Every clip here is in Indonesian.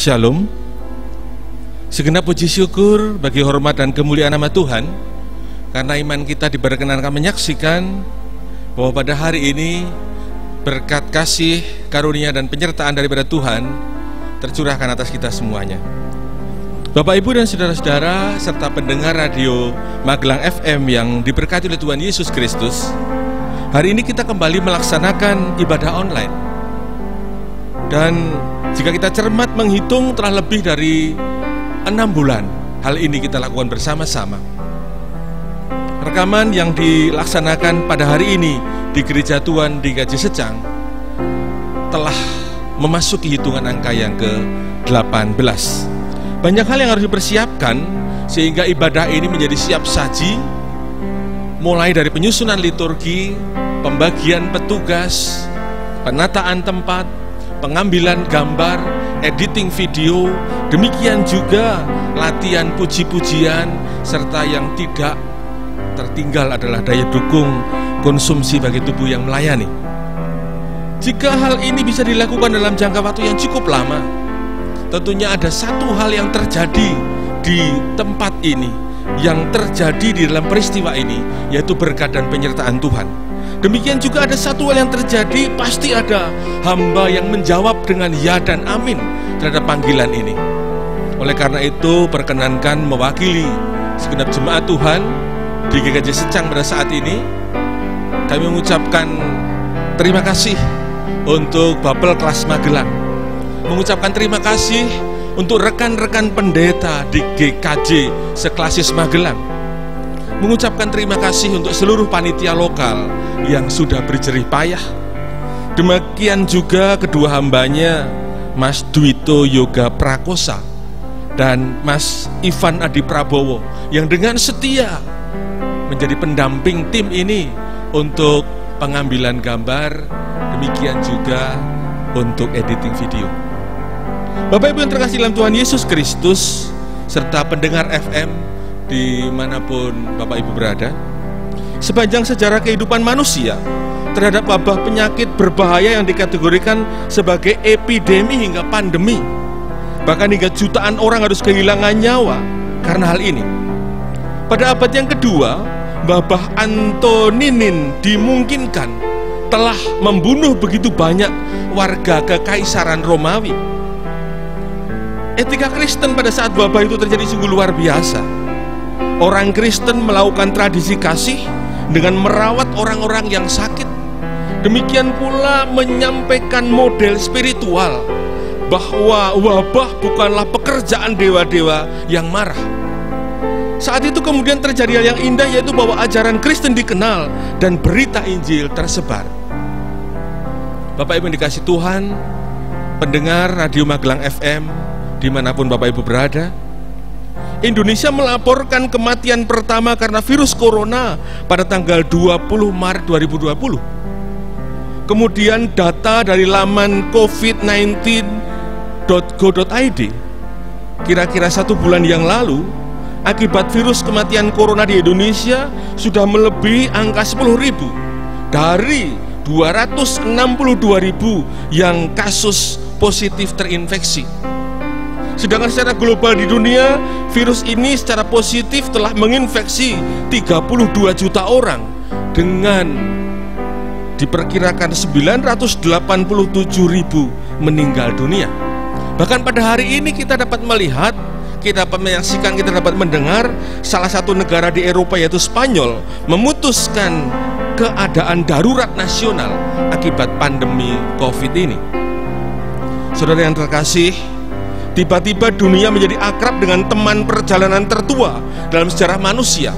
Shalom. Segenap puji syukur bagi hormat dan kemuliaan nama Tuhan, karena iman kita diperkenankan menyaksikan bahwa pada hari ini berkat kasih, karunia dan penyertaan daripada Tuhan tercurahkan atas kita semuanya. Bapak, Ibu dan saudara-saudara serta pendengar radio Magelang FM yang diberkati oleh Tuhan Yesus Kristus, hari ini kita kembali melaksanakan ibadah online. Dan jika kita cermat menghitung, telah lebih dari 6 bulan hal ini kita lakukan bersama-sama. Rekaman yang dilaksanakan pada hari ini di Gereja Tuhan di Gaji Secang telah memasuki hitungan angka yang ke-18. Banyak hal yang harus dipersiapkan sehingga ibadah ini menjadi siap saji, mulai dari penyusunan liturgi, pembagian petugas, penataan tempat, pengambilan gambar, editing video, demikian juga latihan puji-pujian, serta yang tidak tertinggal adalah daya dukung konsumsi bagi tubuh yang melayani. Jika hal ini bisa dilakukan dalam jangka waktu yang cukup lama, tentunya ada satu hal yang terjadi di tempat ini, yang terjadi di dalam peristiwa ini, yaitu berkat dan penyertaan Tuhan. Demikian juga ada satu hal yang terjadi, pasti ada hamba yang menjawab dengan ya dan amin terhadap panggilan ini. Oleh karena itu, perkenankan mewakili segenap jemaat Tuhan di GKJ Secang pada saat ini, kami mengucapkan terima kasih untuk Bapel Kelas Magelang, mengucapkan terima kasih untuk rekan-rekan pendeta di GKJ Seklasis Magelang, mengucapkan terima kasih untuk seluruh panitia lokal yang sudah berjerih payah. Demikian juga kedua hambanya, Mas Duito Yoga Prakosa dan Mas Ivan Adi Prabowo, yang dengan setia menjadi pendamping tim ini untuk pengambilan gambar, demikian juga untuk editing video. Bapak Ibu yang terkasih dalam Tuhan Yesus Kristus, serta pendengar FM dimanapun Bapak Ibu berada, sepanjang sejarah kehidupan manusia, terhadap wabah penyakit berbahaya yang dikategorikan sebagai epidemi hingga pandemi, bahkan hingga jutaan orang harus kehilangan nyawa karena hal ini. Pada abad yang kedua, wabah Antoninin dimungkinkan telah membunuh begitu banyak warga Kekaisaran Romawi. Etika Kristen pada saat wabah itu terjadi sungguh luar biasa. Orang Kristen melakukan tradisi kasih dengan merawat orang-orang yang sakit. Demikian pula menyampaikan model spiritual bahwa wabah bukanlah pekerjaan dewa-dewa yang marah. Saat itu kemudian terjadi hal yang indah, yaitu bahwa ajaran Kristen dikenal dan berita Injil tersebar. Bapak Ibu yang dikasih Tuhan, pendengar radio Magelang FM dimanapun Bapak Ibu berada, Indonesia melaporkan kematian pertama karena virus corona pada tanggal 20 Maret 2020. Kemudian data dari laman covid19.go.id, kira-kira 1 bulan yang lalu, akibat virus kematian corona di Indonesia sudah melebihi angka 10.000 dari 262.000 yang kasus positif terinfeksi. Sedangkan secara global di dunia, virus ini secara positif telah menginfeksi 32 juta orang dengan diperkirakan 987.000 meninggal dunia. Bahkan pada hari ini kita dapat melihat, kita dapat menyaksikan, kita dapat mendengar salah satu negara di Eropa yaitu Spanyol memutuskan keadaan darurat nasional akibat pandemi COVID ini. Saudara yang terkasih, tiba-tiba dunia menjadi akrab dengan teman perjalanan tertua dalam sejarah manusia,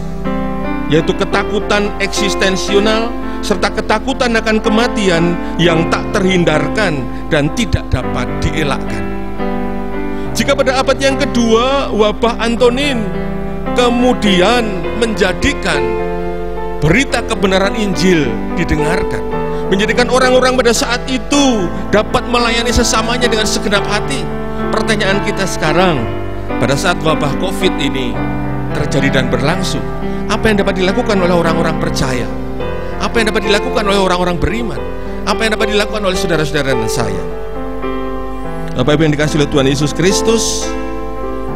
yaitu ketakutan eksistensional serta ketakutan akan kematian yang tak terhindarkan dan tidak dapat dielakkan. Jika pada abad yang kedua wabah Antonin kemudian menjadikan berita kebenaran Injil didengarkan, menjadikan orang-orang pada saat itu dapat melayani sesamanya dengan segenap hati. Pertanyaan kita sekarang, pada saat wabah COVID ini terjadi dan berlangsung, apa yang dapat dilakukan oleh orang-orang percaya? Apa yang dapat dilakukan oleh orang-orang beriman? Apa yang dapat dilakukan oleh saudara-saudara dan saya? Bapak Ibu yang dikasihi oleh Tuhan Yesus Kristus,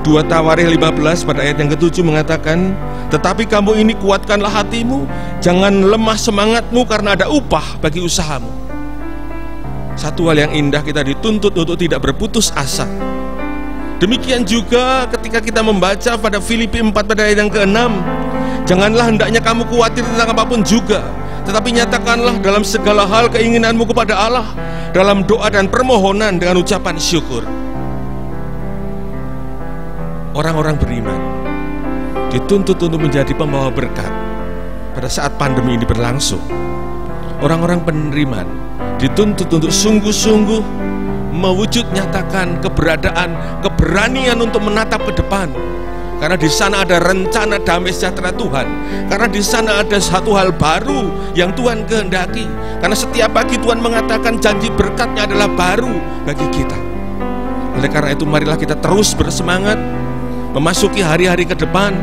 2 Tawarikh 15 pada ayat yang ke-7 mengatakan, tetapi kamu ini kuatkanlah hatimu, jangan lemah semangatmu karena ada upah bagi usahamu. Satu hal yang indah, kita dituntut untuk tidak berputus asa. Demikian juga ketika kita membaca pada Filipi 4 pada ayat yang ke-6, janganlah hendaknya kamu khawatir tentang apapun juga, tetapi nyatakanlah dalam segala hal keinginanmu kepada Allah dalam doa dan permohonan dengan ucapan syukur. Orang-orang beriman dituntut untuk menjadi pembawa berkat pada saat pandemi ini berlangsung. Orang-orang beriman dituntut untuk sungguh-sungguh mewujud nyatakan keberadaan, keberanian untuk menatap ke depan. Karena di sana ada rencana damai sejahtera Tuhan. Karena di sana ada satu hal baru yang Tuhan kehendaki. Karena setiap pagi Tuhan mengatakan janji berkatnya adalah baru bagi kita. Oleh karena itu marilah kita terus bersemangat memasuki hari-hari ke depan.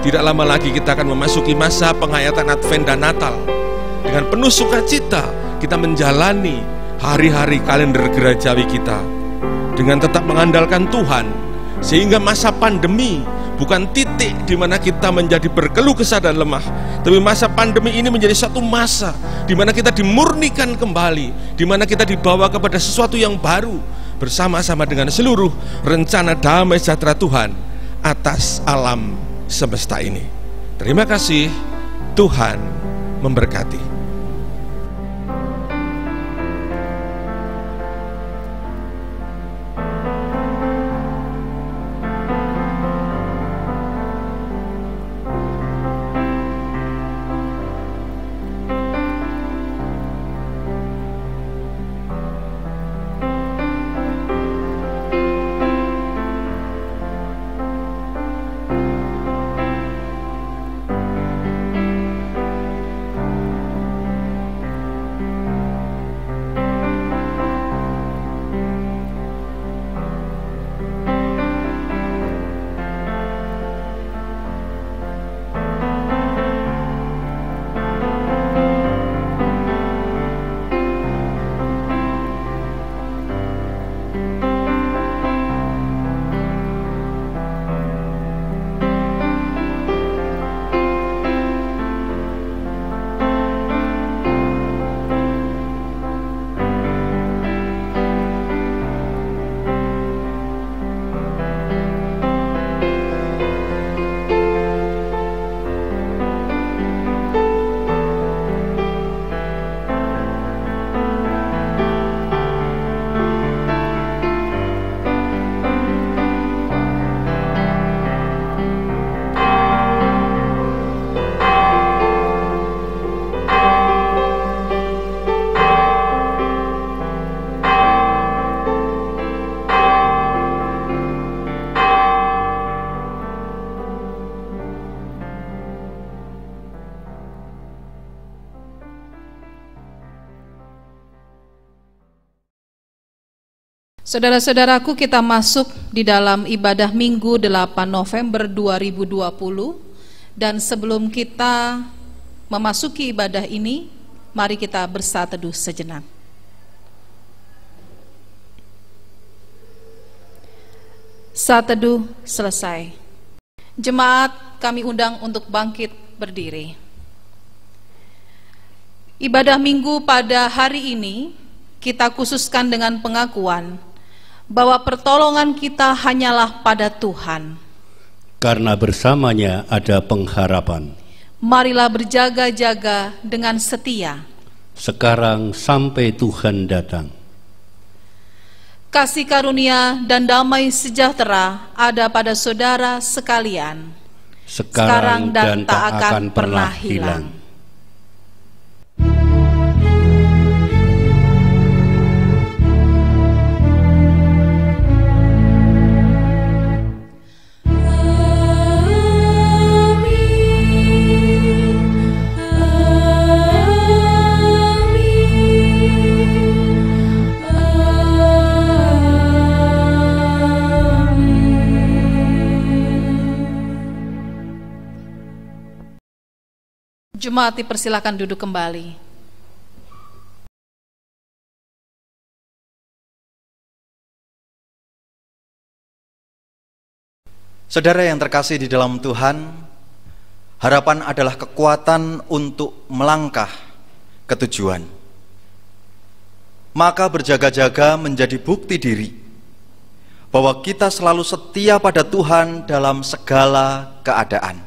Tidak lama lagi kita akan memasuki masa penghayatan Advent dan Natal. Dengan penuh sukacita kita menjalani hari-hari kalender gerejawi kita dengan tetap mengandalkan Tuhan, sehingga masa pandemi bukan titik di mana kita menjadi berkeluh kesah dan lemah, tapi masa pandemi ini menjadi satu masa di mana kita dimurnikan kembali, di mana kita dibawa kepada sesuatu yang baru bersama-sama dengan seluruh rencana damai sejahtera Tuhan atas alam semesta ini. Terima kasih, Tuhan memberkati. Saudara-saudaraku, kita masuk di dalam ibadah Minggu 8 November 2020. Dan sebelum kita memasuki ibadah ini, mari kita bersatu teduh sejenak. Saat teduh selesai. Jemaat kami undang untuk bangkit berdiri. Ibadah Minggu pada hari ini kita khususkan dengan pengakuan bahwa pertolongan kita hanyalah pada Tuhan. Karena bersamanya ada pengharapan. Marilah berjaga-jaga dengan setia. Sekarang sampai Tuhan datang. Kasih karunia dan damai sejahtera ada pada saudara sekalian. Sekarang dan tak akan pernah hilang. Jemaat dipersilakan duduk kembali. Saudara yang terkasih di dalam Tuhan, harapan adalah kekuatan untuk melangkah ke tujuan. Maka berjaga-jaga menjadi bukti diri bahwa kita selalu setia pada Tuhan dalam segala keadaan.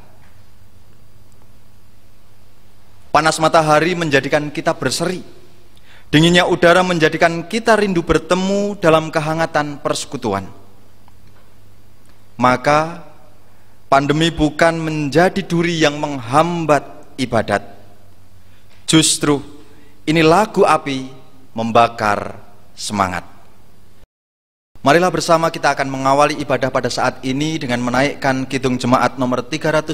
Panas matahari menjadikan kita berseri, dinginnya udara menjadikan kita rindu bertemu dalam kehangatan persekutuan. Maka pandemi bukan menjadi duri yang menghambat ibadat. Justru ini lagu api membakar semangat. Marilah bersama kita akan mengawali ibadah pada saat ini dengan menaikkan kidung jemaat nomor 339,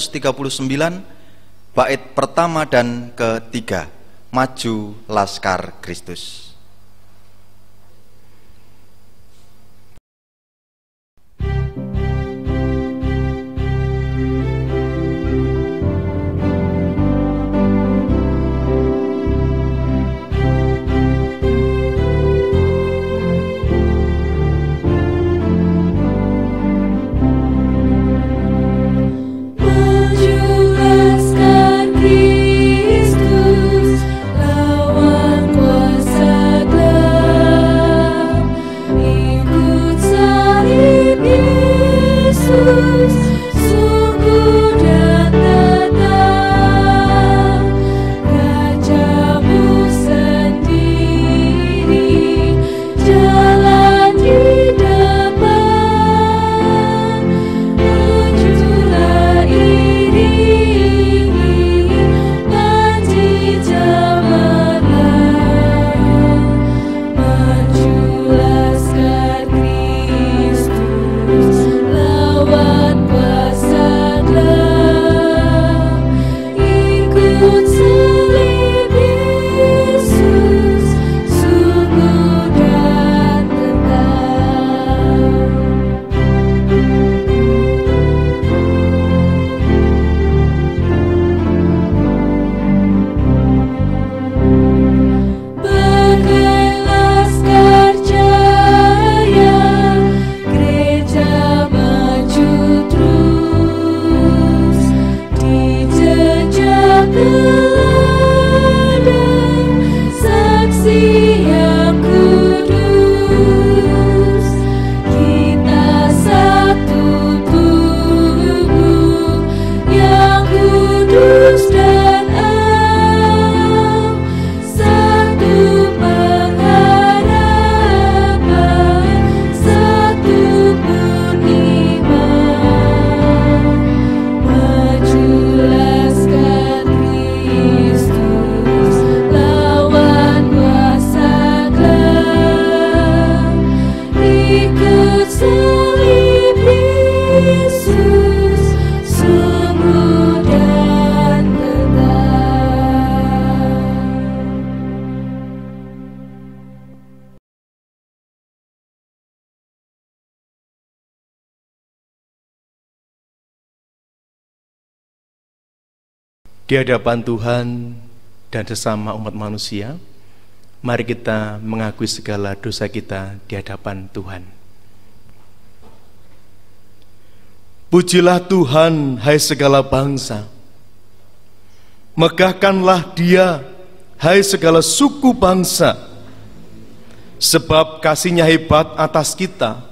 bait pertama dan ketiga, Maju Laskar Kristus. Di hadapan Tuhan dan sesama umat manusia, mari kita mengakui segala dosa kita di hadapan Tuhan. Pujilah Tuhan, hai segala bangsa. Megahkanlah Dia, hai segala suku bangsa. Sebab kasih-Nya hebat atas kita,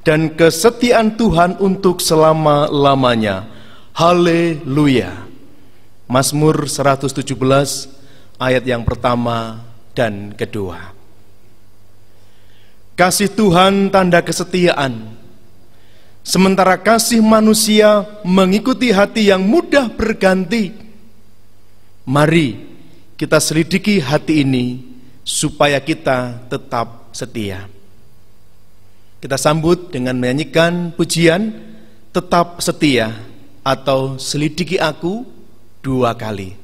dan kesetiaan Tuhan untuk selama-lamanya. Haleluya. Mazmur 117 ayat yang pertama dan kedua. Kasih Tuhan tanda kesetiaan, sementara kasih manusia mengikuti hati yang mudah berganti. Mari kita selidiki hati ini supaya kita tetap setia. Kita sambut dengan menyanyikan pujian Tetap Setia atau Selidiki Aku dua kali.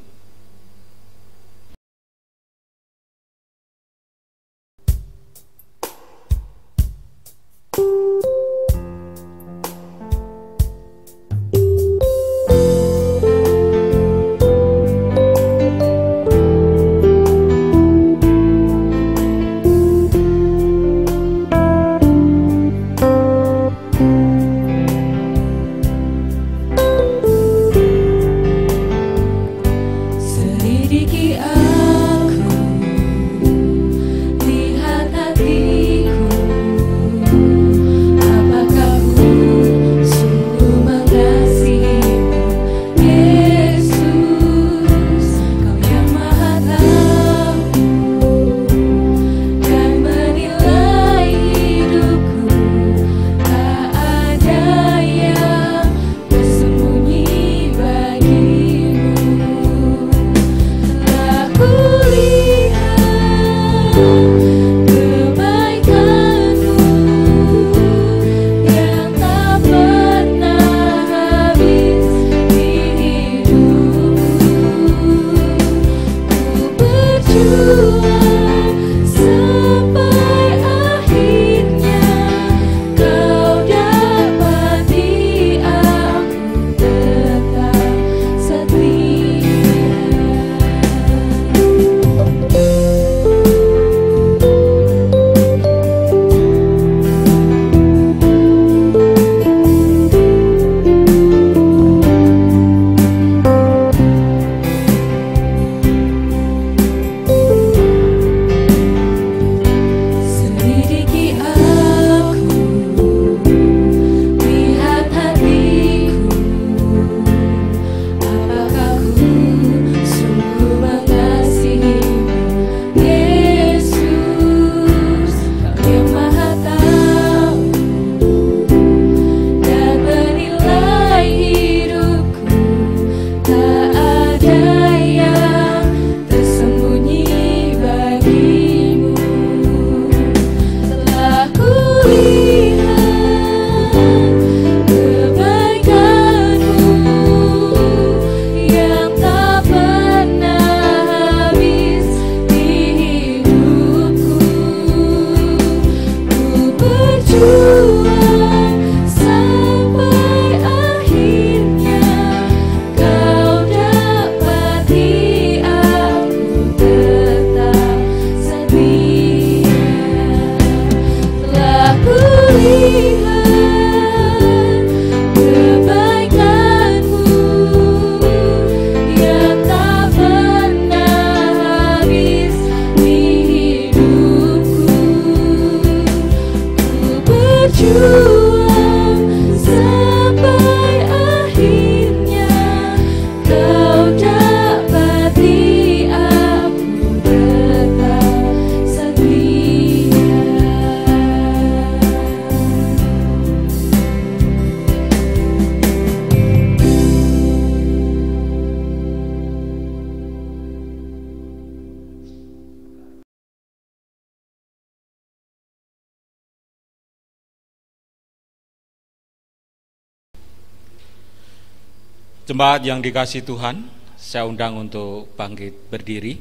Jemaat yang dikasihi Tuhan, saya undang untuk bangkit berdiri.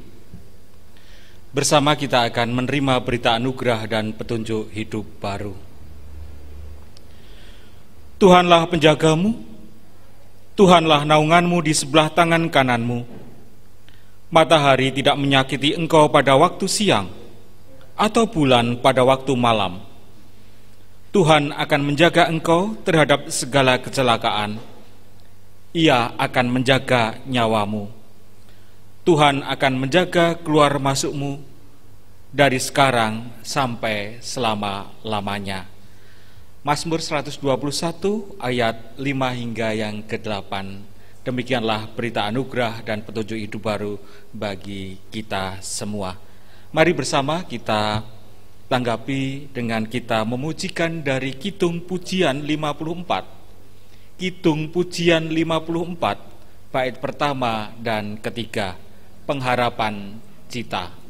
Bersama kita akan menerima berita anugerah dan petunjuk hidup baru. Tuhanlah penjagamu, Tuhanlah naunganmu di sebelah tangan kananmu. Matahari tidak menyakiti engkau pada waktu siang, atau bulan pada waktu malam. Tuhan akan menjaga engkau terhadap segala kecelakaan. Ia akan menjaga nyawamu. Tuhan akan menjaga keluar masukmu dari sekarang sampai selama-lamanya. Mazmur 121 ayat 5 hingga yang ke-8. Demikianlah berita anugerah dan petunjuk hidup baru bagi kita semua. Mari bersama kita tanggapi dengan kita memujikan dari Kidung Pujian 54. Kidung Pujian 54, bait pertama dan ketiga, Pengharapan Cita.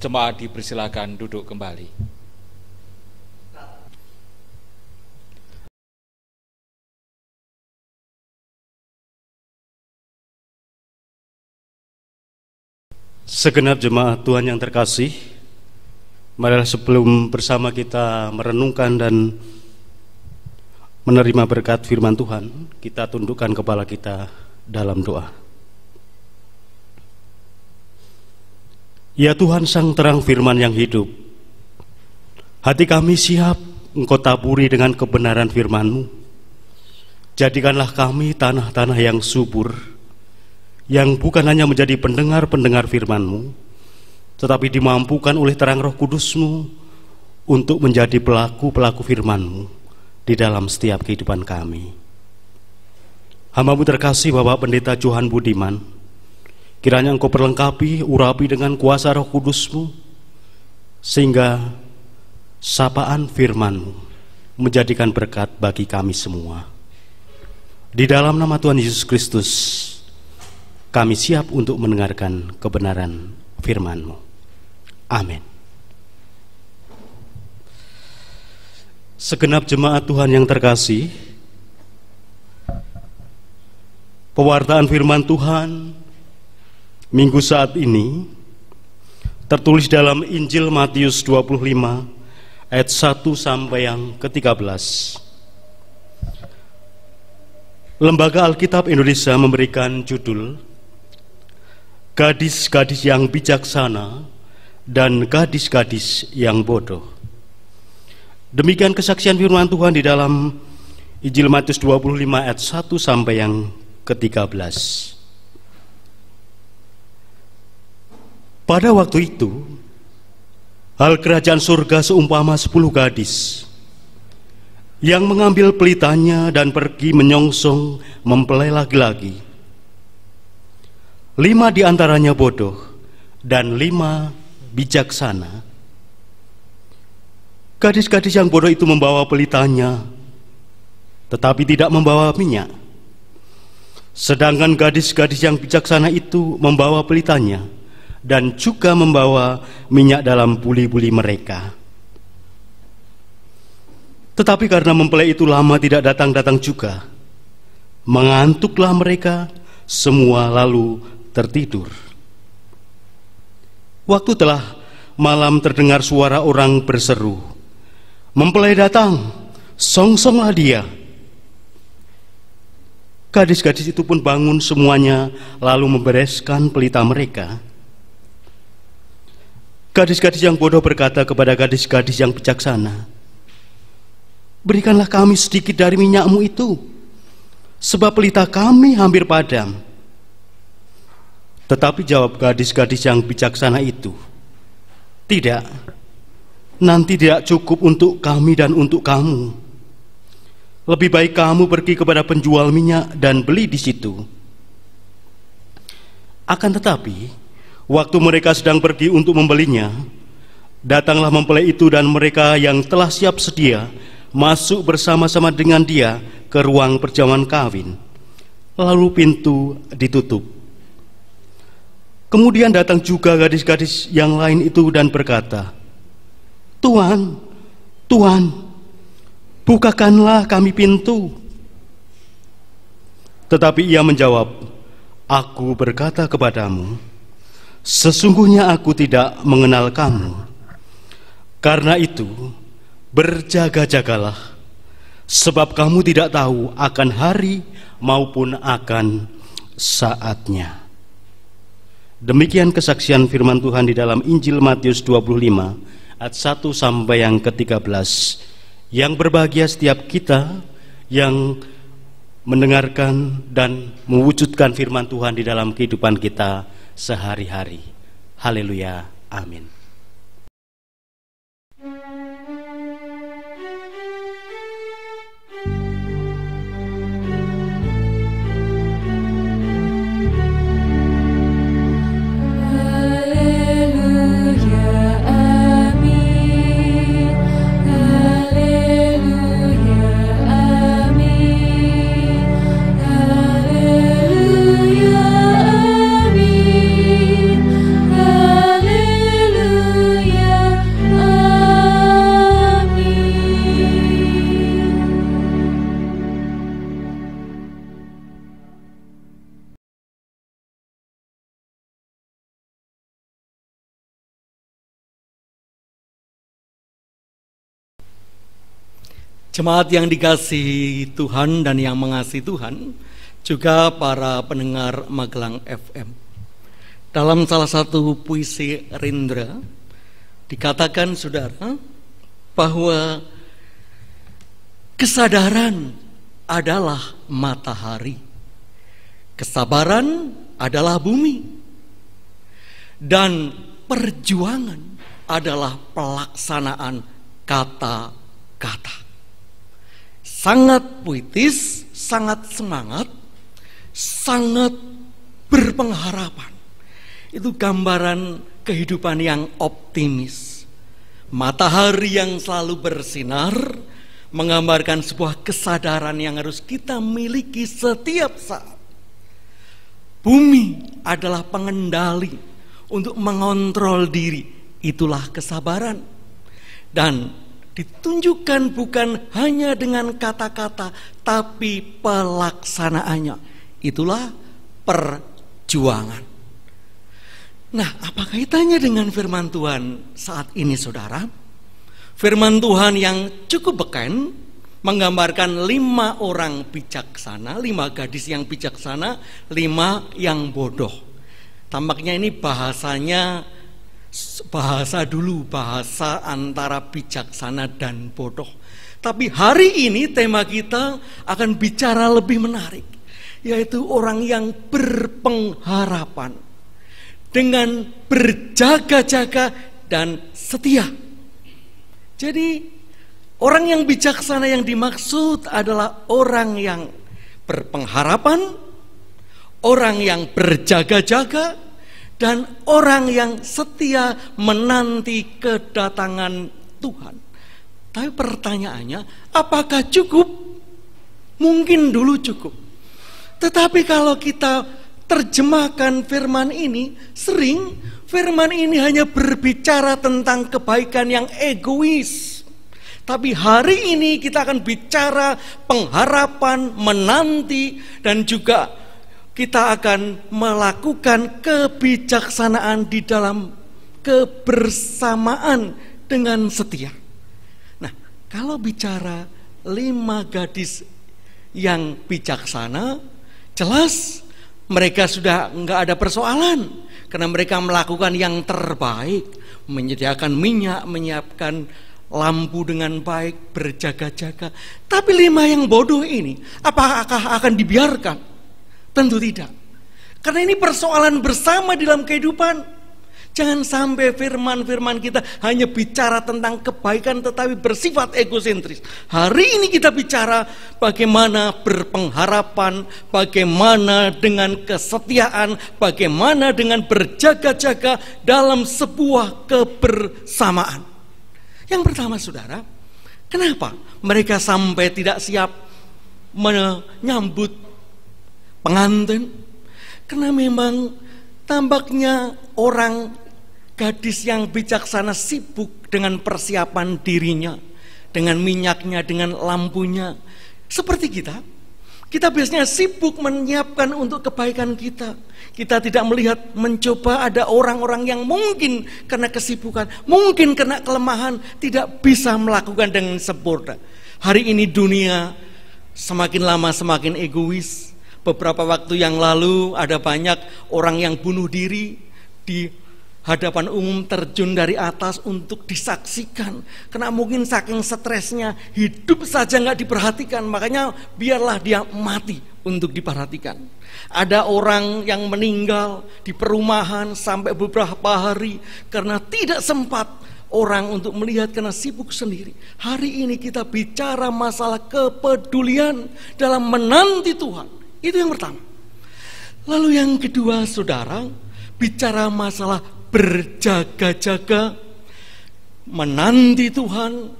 Jemaat dipersilakan duduk kembali. Segenap jemaat Tuhan yang terkasih, marilah sebelum bersama kita merenungkan dan menerima berkat firman Tuhan, kita tundukkan kepala kita dalam doa. Ya Tuhan Sang Terang Firman yang hidup, hati kami siap Engkau taburi dengan kebenaran firman-Mu. Jadikanlah kami tanah-tanah yang subur, yang bukan hanya menjadi pendengar-pendengar firman-Mu, tetapi dimampukan oleh terang Roh Kudus-Mu untuk menjadi pelaku-pelaku firman-Mu di dalam setiap kehidupan kami. Hamba-Mu terkasih Bapak Pendeta Johan Budiman, kiranya Engkau perlengkapi, urapi dengan kuasa Roh Kudus-Mu, sehingga sapaan firman-Mu menjadikan berkat bagi kami semua. Di dalam nama Tuhan Yesus Kristus, kami siap untuk mendengarkan kebenaran firman-Mu. Amin. Segenap jemaat Tuhan yang terkasih, pewartaan firman Tuhan minggu saat ini tertulis dalam Injil Matius 25 ayat 1 sampai yang ke-13. Lembaga Alkitab Indonesia memberikan judul Gadis-gadis yang bijaksana dan gadis-gadis yang bodoh. Demikian kesaksian firman Tuhan di dalam Injil Matius 25 ayat 1 sampai yang ke-13. Pada waktu itu, hal kerajaan surga seumpama 10 gadis yang mengambil pelitanya dan pergi menyongsong mempelai laki-laki. 5 di antaranya bodoh dan 5 bijaksana. Gadis-gadis yang bodoh itu membawa pelitanya, tetapi tidak membawa minyak. Sedangkan gadis-gadis yang bijaksana itu membawa pelitanya dan juga membawa minyak dalam buli-buli mereka. Tetapi karena mempelai itu lama tidak datang-datang juga, mengantuklah mereka semua lalu tertidur. Waktu telah malam terdengar suara orang berseru, "Mempelai datang, songsonglah dia." Gadis-gadis itu pun bangun semuanya, lalu membereskan pelita mereka. Gadis-gadis yang bodoh berkata kepada gadis-gadis yang bijaksana, "Berikanlah kami sedikit dari minyakmu itu, sebab pelita kami hampir padam." Tetapi jawab gadis-gadis yang bijaksana itu, "Tidak, nanti tidak cukup untuk kami dan untuk kamu. Lebih baik kamu pergi kepada penjual minyak dan beli di situ." Akan tetapi, waktu mereka sedang pergi untuk membelinya, datanglah mempelai itu dan mereka yang telah siap sedia masuk bersama-sama dengan dia ke ruang perjamuan kawin. Lalu pintu ditutup. Kemudian datang juga gadis-gadis yang lain itu dan berkata, "Tuan, Tuan, bukakanlah kami pintu." Tetapi ia menjawab, "Aku berkata kepadamu, sesungguhnya aku tidak mengenal kamu. Karena itu, berjaga-jagalah, sebab kamu tidak tahu akan hari maupun akan saatnya." Demikian kesaksian firman Tuhan di dalam Injil Matius 25 ayat 1 sampai yang ke-13. Yang berbahagia setiap kita yang mendengarkan dan mewujudkan firman Tuhan di dalam kehidupan kita sehari-hari. Haleluya, amin. Jemaat yang dikasihi Tuhan dan yang mengasihi Tuhan, juga para pendengar Magelang FM. Dalam salah satu puisi Rindra, dikatakan saudara, bahwa kesadaran adalah matahari, kesabaran adalah bumi, dan perjuangan adalah pelaksanaan kata-kata. sangat puitis, sangat semangat, sangat berpengharapan. Itu gambaran kehidupan yang optimis. Matahari yang selalu bersinar menggambarkan sebuah kesadaran yang harus kita miliki setiap saat. Bumi adalah pengendali untuk mengontrol diri. Itulah kesabaran. Dan ditunjukkan bukan hanya dengan kata-kata, tapi pelaksanaannya. Itulah perjuangan. Nah, apa kaitannya dengan firman Tuhan saat ini, saudara? Firman Tuhan yang cukup beken menggambarkan 5 orang bijaksana, 5 gadis yang bijaksana, 5 yang bodoh. Tampaknya ini bahasa antara bijaksana dan bodoh. Tapi hari ini tema kita akan bicara lebih menarik, yaitu orang yang berpengharapan dengan berjaga-jaga dan setia. Jadi orang yang bijaksana yang dimaksud adalah orang yang berpengharapan, orang yang berjaga-jaga, dan orang yang setia menanti kedatangan Tuhan. Tapi pertanyaannya, apakah cukup? Mungkin dulu cukup. Tetapi kalau kita terjemahkan firman ini, sering firman ini hanya berbicara tentang kebaikan yang egois. Tapi hari ini kita akan bicara pengharapan, menanti, dan juga kita akan melakukan kebijaksanaan di dalam kebersamaan dengan setia. Nah, kalau bicara 5 gadis yang bijaksana, jelas mereka sudah enggak ada persoalan, karena mereka melakukan yang terbaik, menyediakan minyak, menyiapkan lampu dengan baik, berjaga-jaga. Tapi 5 yang bodoh ini, apakah akan dibiarkan? Tentu tidak. Karena ini persoalan bersama di dalam kehidupan. Jangan sampai firman-firman kita hanya bicara tentang kebaikan tetapi bersifat egosentris. Hari ini kita bicara bagaimana berpengharapan, bagaimana dengan kesetiaan, bagaimana dengan berjaga-jaga dalam sebuah kebersamaan. Yang pertama, saudara, kenapa mereka sampai tidak siap menyambut pengantin? Karena memang tampaknya gadis yang bijaksana sibuk dengan persiapan dirinya, dengan minyaknya, dengan lampunya. Seperti kita biasanya sibuk menyiapkan untuk kebaikan kita. Kita tidak melihat, mencoba ada orang-orang yang mungkin karena kesibukan, mungkin karena kelemahan, tidak bisa melakukan dengan sempurna. Hari ini dunia semakin lama semakin egois. Beberapa waktu yang lalu ada banyak orang yang bunuh diri di hadapan umum, terjun dari atas untuk disaksikan. Karena mungkin saking stresnya, hidup saja nggak diperhatikan, makanya biarlah dia mati untuk diperhatikan. Ada orang yang meninggal di perumahan sampai beberapa hari karena tidak sempat orang untuk melihat karena sibuk sendiri. Hari ini kita bicara masalah kepedulian dalam menanti Tuhan. Itu yang pertama. Lalu yang kedua, saudara, bicara masalah berjaga-jaga, menanti Tuhan,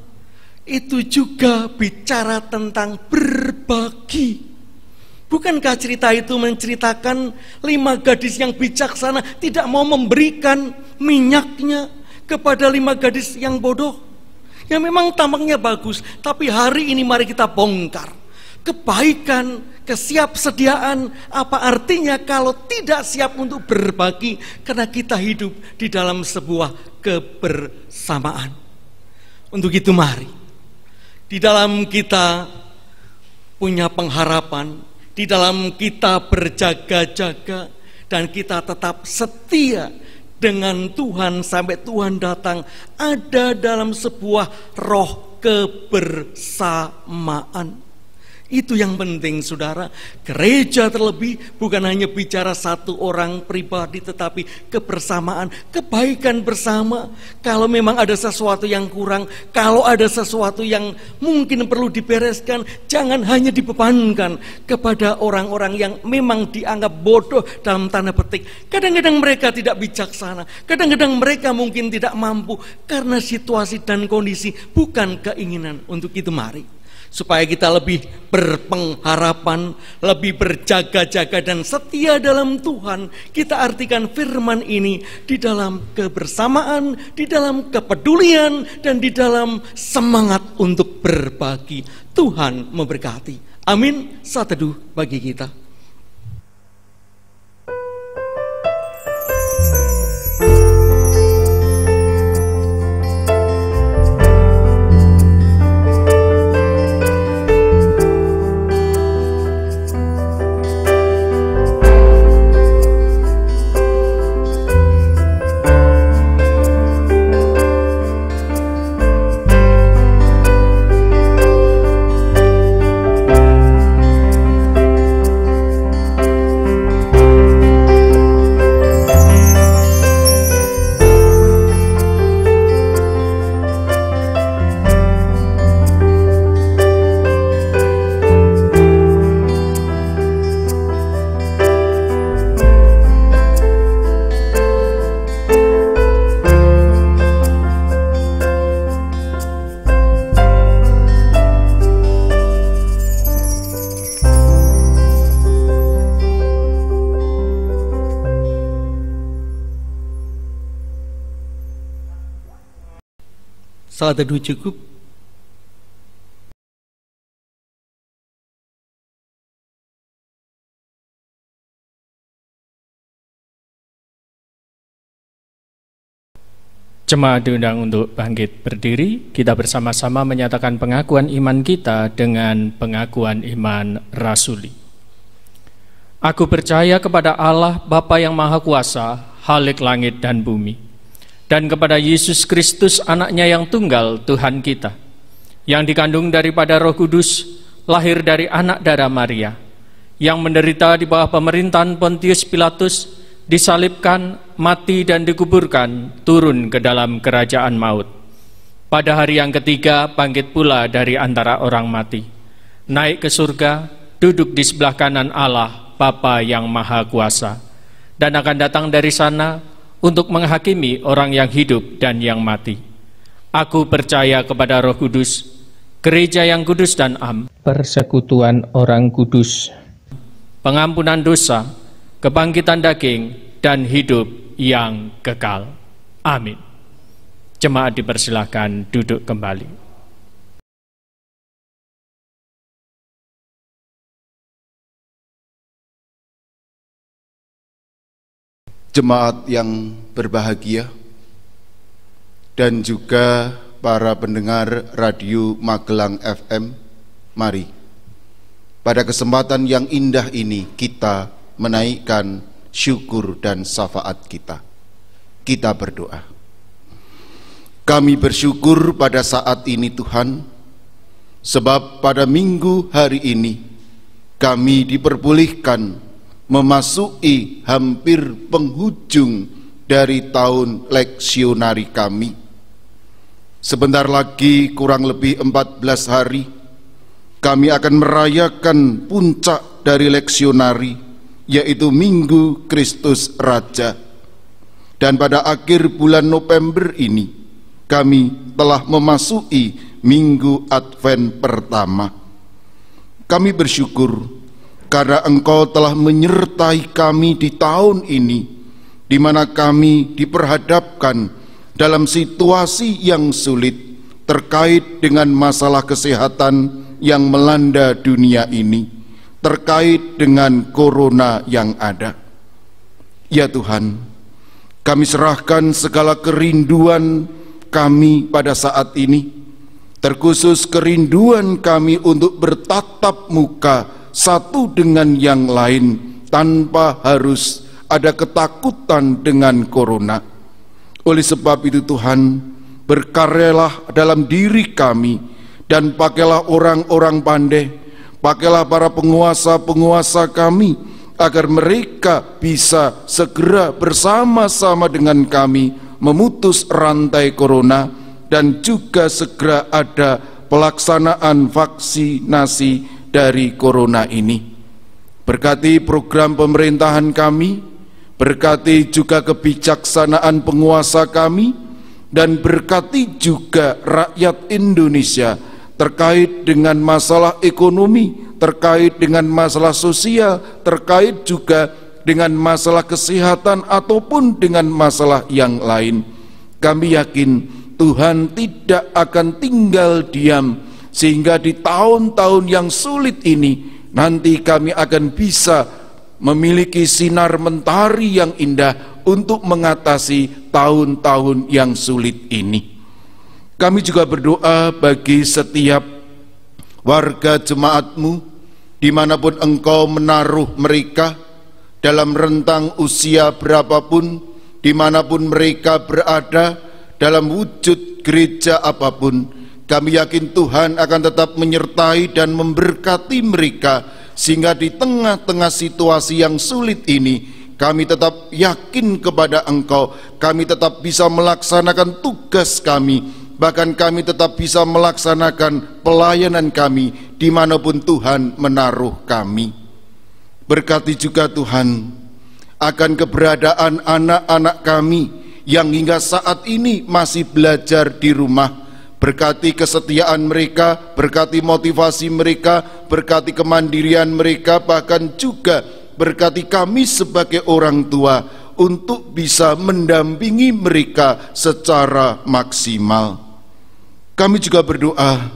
itu juga bicara tentang berbagi. Bukankah cerita itu menceritakan 5 gadis yang bijaksana tidak mau memberikan minyaknya kepada 5 gadis yang bodoh? Yang memang tampaknya bagus, tapi hari ini mari kita bongkar. Kebaikan, kesiapsediaan, apa artinya kalau tidak siap untuk berbagi karena kita hidup di dalam sebuah kebersamaan. Untuk itu mari, di dalam kita punya pengharapan, di dalam kita berjaga-jaga, dan kita tetap setia dengan Tuhan sampai Tuhan datang, ada dalam sebuah roh kebersamaan. Itu yang penting, saudara. Gereja terlebih bukan hanya bicara satu orang pribadi, tetapi kebersamaan, kebaikan bersama. Kalau memang ada sesuatu yang kurang, kalau ada sesuatu yang mungkin perlu dibereskan, jangan hanya dibebankan kepada orang-orang yang memang dianggap bodoh dalam tanda petik. Kadang-kadang mereka tidak bijaksana, kadang-kadang mereka mungkin tidak mampu karena situasi dan kondisi bukan keinginan untuk itu. Mari supaya kita lebih berpengharapan, lebih berjaga-jaga dan setia dalam Tuhan, kita artikan firman ini di dalam kebersamaan, di dalam kepedulian, dan di dalam semangat untuk berbagi. Tuhan memberkati. Amin. Saat teduh bagi kita. Saat teduh cukup. Jemaat diundang untuk bangkit berdiri. Kita bersama-sama menyatakan pengakuan iman kita dengan pengakuan iman rasuli. Aku percaya kepada Allah Bapa yang Maha Kuasa, Khalik langit dan bumi, dan kepada Yesus Kristus anaknya yang tunggal, Tuhan kita, yang dikandung daripada Roh Kudus, lahir dari anak darah Maria, yang menderita di bawah pemerintahan Pontius Pilatus, disalibkan, mati dan dikuburkan, turun ke dalam kerajaan maut. Pada hari yang ketiga bangkit pula dari antara orang mati, naik ke surga, duduk di sebelah kanan Allah Bapa yang Maha Kuasa, dan akan datang dari sana untuk menghakimi orang yang hidup dan yang mati. Aku percaya kepada Roh Kudus, gereja yang kudus dan am, persekutuan orang kudus, pengampunan dosa, kebangkitan daging, dan hidup yang kekal. Amin. Jemaat dipersilahkan duduk kembali. Jemaat yang berbahagia dan juga para pendengar Radio Magelang FM, mari pada kesempatan yang indah ini kita menaikkan syukur dan syafaat kita. Kita berdoa. Kami bersyukur pada saat ini Tuhan, sebab pada minggu hari ini kami diperbolehkan memasuki hampir penghujung dari tahun leksionari kami. Sebentar lagi kurang lebih 14 hari kami akan merayakan puncak dari leksionari, yaitu Minggu Kristus Raja. Dan pada akhir bulan November ini kami telah memasuki Minggu Advent pertama. Kami bersyukur karena Engkau telah menyertai kami di tahun ini, di mana kami diperhadapkan dalam situasi yang sulit terkait dengan masalah kesehatan yang melanda dunia ini, terkait dengan corona yang ada. Ya Tuhan, kami serahkan segala kerinduan kami pada saat ini, terkhusus kerinduan kami untuk bertatap muka satu dengan yang lain tanpa harus ada ketakutan dengan corona. Oleh sebab itu Tuhan, berkaryalah dalam diri kami dan pakailah orang-orang pandai, Pakailah para penguasa-penguasa kami, agar mereka bisa segera bersama-sama dengan kami memutus rantai corona, dan juga segera ada pelaksanaan vaksinasi dari corona ini. Berkati program pemerintahan kami, berkati juga kebijaksanaan penguasa kami, dan berkati juga rakyat Indonesia terkait dengan masalah ekonomi, terkait dengan masalah sosial, terkait juga dengan masalah kesehatan ataupun dengan masalah yang lain. Kami yakin Tuhan tidak akan tinggal diam, sehingga di tahun-tahun yang sulit ini nanti kami akan bisa memiliki sinar mentari yang indah untuk mengatasi tahun-tahun yang sulit ini. Kami juga berdoa bagi setiap warga jemaat-Mu, dimanapun Engkau menaruh mereka, dalam rentang usia berapapun, dimanapun mereka berada, dalam wujud gereja apapun. Kami yakin Tuhan akan tetap menyertai dan memberkati mereka, sehingga di tengah-tengah situasi yang sulit ini, kami tetap yakin kepada Engkau, kami tetap bisa melaksanakan tugas kami, bahkan kami tetap bisa melaksanakan pelayanan kami dimanapun Tuhan menaruh kami. Berkati juga Tuhan akan keberadaan anak-anak kami yang hingga saat ini masih belajar di rumah. Berkati kesetiaan mereka, berkati motivasi mereka, berkati kemandirian mereka, bahkan juga berkati kami sebagai orang tua untuk bisa mendampingi mereka secara maksimal. Kami juga berdoa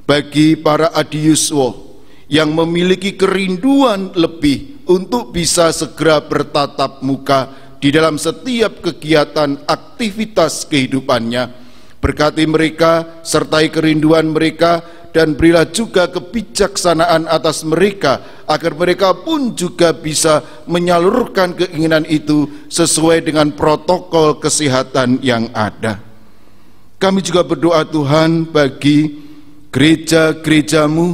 bagi para adiyuswo yang memiliki kerinduan lebih untuk bisa segera bertatap muka di dalam setiap kegiatan aktivitas kehidupannya. Berkati mereka, sertai kerinduan mereka, dan berilah juga kebijaksanaan atas mereka, agar mereka pun juga bisa menyalurkan keinginan itu sesuai dengan protokol kesehatan yang ada. Kami juga berdoa Tuhan bagi gereja-gereja-Mu,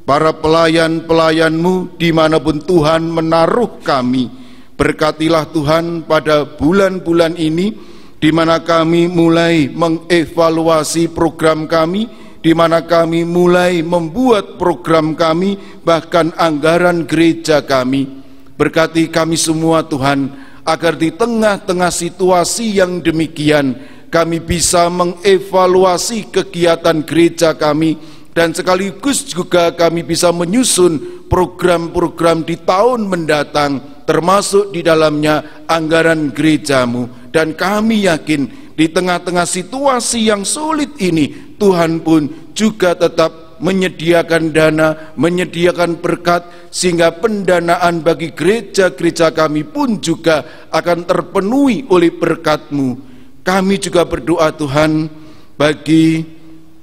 para pelayan-pelayan-Mu dimanapun Tuhan menaruh kami. Berkatilah Tuhan pada bulan-bulan ini, di mana kami mulai mengevaluasi program kami, di mana kami mulai membuat program kami, bahkan anggaran gereja kami. Berkati kami semua Tuhan, agar di tengah-tengah situasi yang demikian, kami bisa mengevaluasi kegiatan gereja kami, dan sekaligus juga kami bisa menyusun program-program di tahun mendatang, termasuk di dalamnya anggaran gereja-Mu. Dan kami yakin di tengah-tengah situasi yang sulit ini, Tuhan pun juga tetap menyediakan dana, menyediakan berkat, sehingga pendanaan bagi gereja-gereja kami pun juga akan terpenuhi oleh berkat-Mu. Kami juga berdoa Tuhan bagi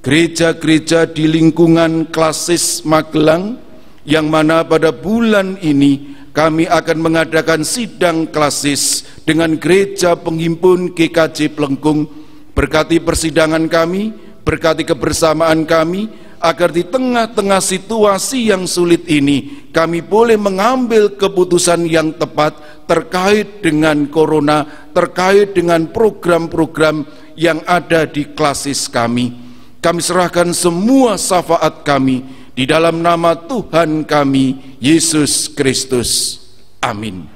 gereja-gereja di lingkungan Klasis Magelang, yang mana pada bulan ini kami akan mengadakan sidang klasis dengan gereja penghimpun GKJ Plengkung. Berkati persidangan kami, berkati kebersamaan kami, agar di tengah-tengah situasi yang sulit ini kami boleh mengambil keputusan yang tepat terkait dengan corona, terkait dengan program-program yang ada di klasis kami. Kami serahkan semua syafaat kami di dalam nama Tuhan kami Yesus Kristus. Amin.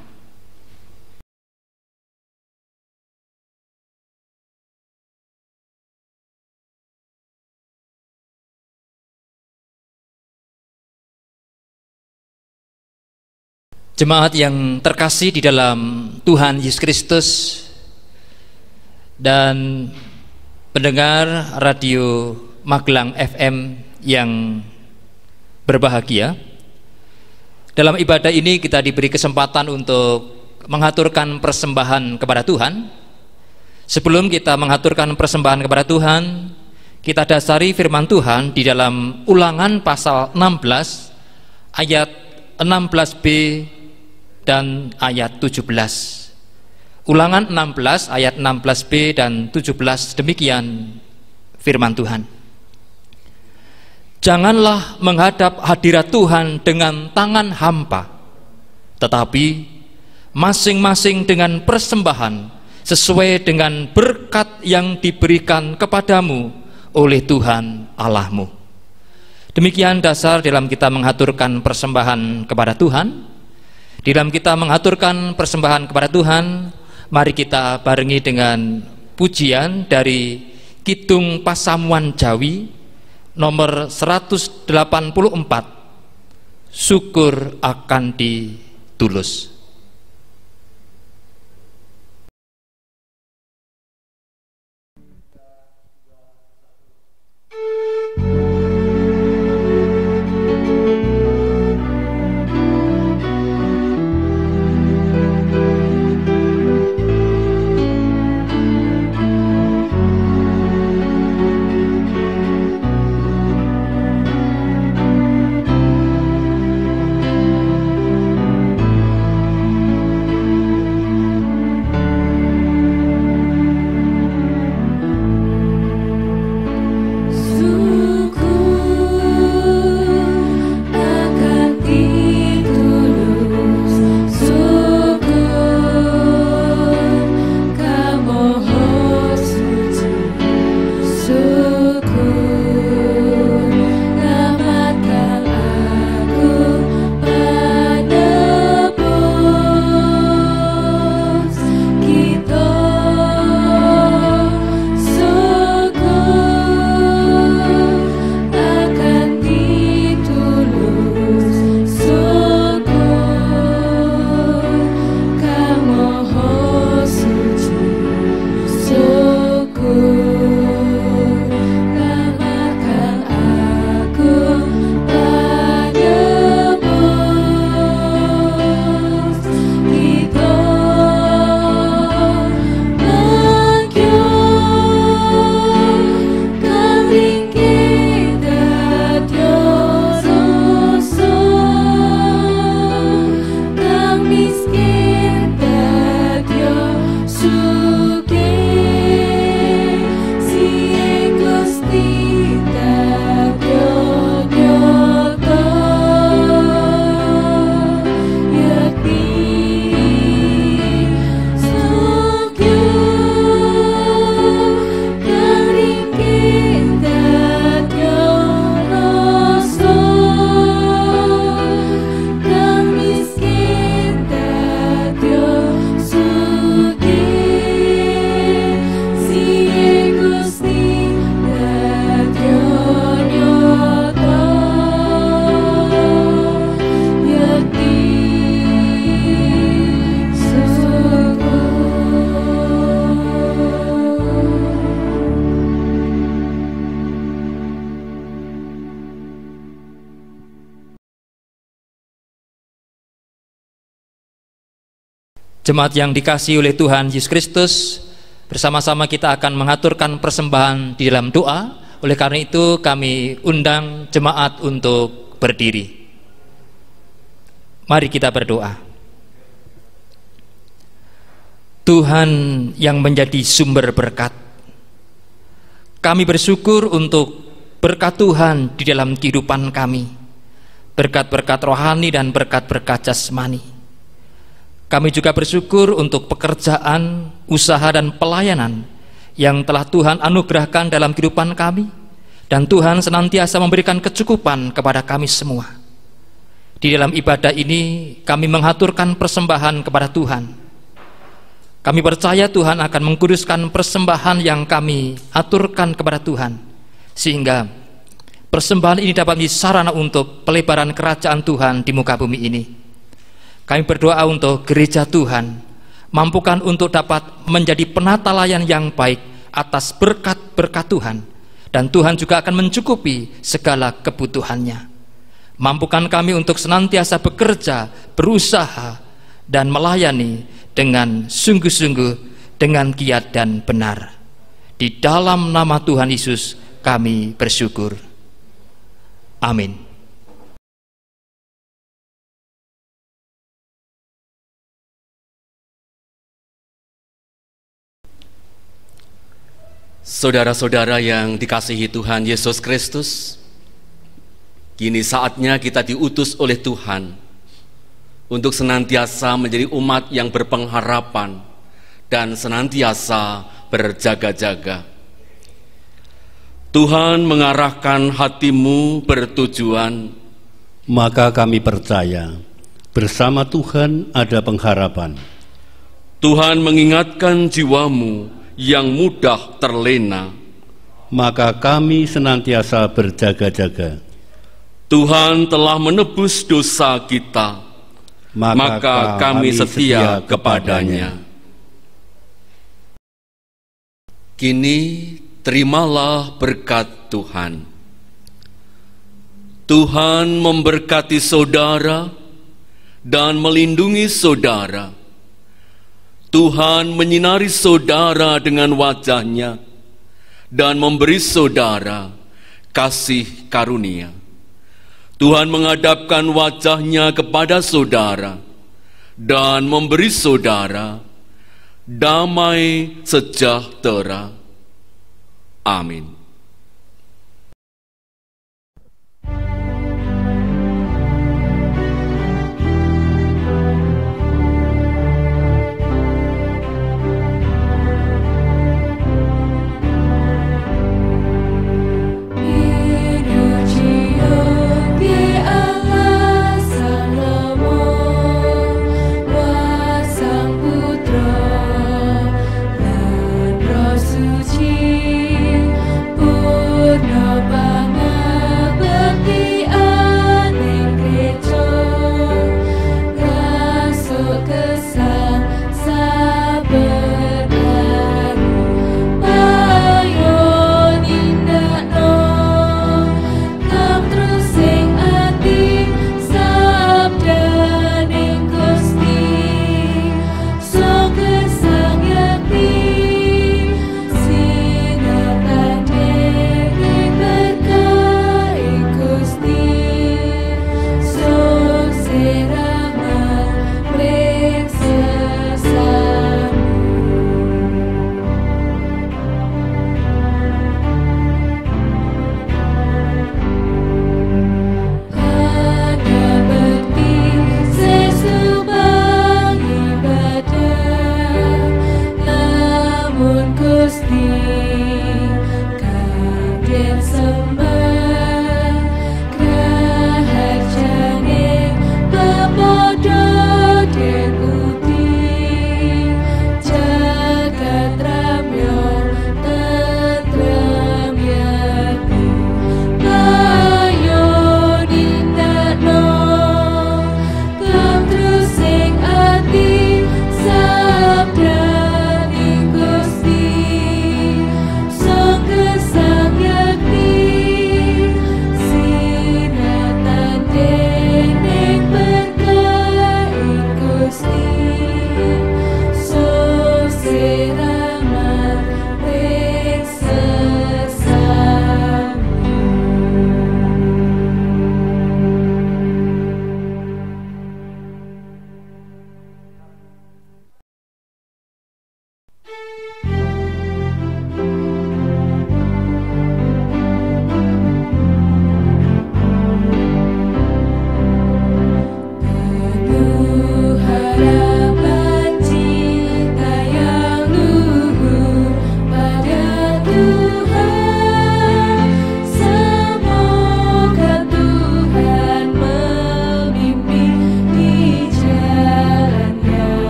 Jemaat yang terkasih di dalam Tuhan Yesus Kristus dan pendengar radio Magelang FM yang berbahagia, dalam ibadah ini kita diberi kesempatan untuk mengaturkan persembahan kepada Tuhan. Sebelum kita mengaturkan persembahan kepada Tuhan, kita dasari firman Tuhan di dalam Ulangan pasal 16 ayat 16b dan ayat 17. Ulangan 16 ayat 16b dan 17, demikian firman Tuhan. Janganlah menghadap hadirat Tuhan dengan tangan hampa, tetapi masing-masing dengan persembahan sesuai dengan berkat yang diberikan kepadamu oleh Tuhan Allahmu. Demikian dasar dalam kita mengaturkan persembahan kepada Tuhan. Dalam kita mengaturkan persembahan kepada Tuhan, mari kita barengi dengan pujian dari Kidung Pasamuan Jawi nomor 184, Syukur akan ditulus. Jemaat yang dikasihi oleh Tuhan Yesus Kristus, bersama-sama kita akan mengaturkan persembahan di dalam doa. Oleh karena itu kami undang jemaat untuk berdiri. Mari kita berdoa. Tuhan yang menjadi sumber berkat, kami bersyukur untuk berkat Tuhan di dalam kehidupan kami, berkat-berkat rohani dan berkat-berkat jasmani. Kami juga bersyukur untuk pekerjaan, usaha dan pelayanan yang telah Tuhan anugerahkan dalam kehidupan kami, dan Tuhan senantiasa memberikan kecukupan kepada kami semua. Di dalam ibadah ini kami mengaturkan persembahan kepada Tuhan. Kami percaya Tuhan akan mengkuduskan persembahan yang kami aturkan kepada Tuhan, sehingga persembahan ini dapat menjadi sarana untuk pelebaran kerajaan Tuhan di muka bumi ini. Kami berdoa untuk gereja Tuhan, mampukan untuk dapat menjadi penata layan yang baik atas berkat-berkat Tuhan, dan Tuhan juga akan mencukupi segala kebutuhannya. Mampukan kami untuk senantiasa bekerja, berusaha, dan melayani dengan sungguh-sungguh, dengan giat dan benar. Di dalam nama Tuhan Yesus kami bersyukur. Amin. Saudara-saudara yang dikasihi Tuhan Yesus Kristus, Kini saatnya kita diutus oleh Tuhan untuk senantiasa menjadi umat yang berpengharapan dan senantiasa berjaga-jaga. Tuhan mengarahkan hatimu bertujuan. Maka kami percaya bersama Tuhan ada pengharapan. Tuhan mengingatkan jiwamu yang mudah terlena. Maka kami senantiasa berjaga-jaga. Tuhan telah menebus dosa kita, maka kami setia kepadanya. Kini terimalah berkat Tuhan. Tuhan memberkati saudara dan melindungi saudara. Tuhan menyinari saudara dengan wajah-Nya dan memberi saudara kasih karunia. Tuhan menghadapkan wajah-Nya kepada saudara dan memberi saudara damai sejahtera. Amin.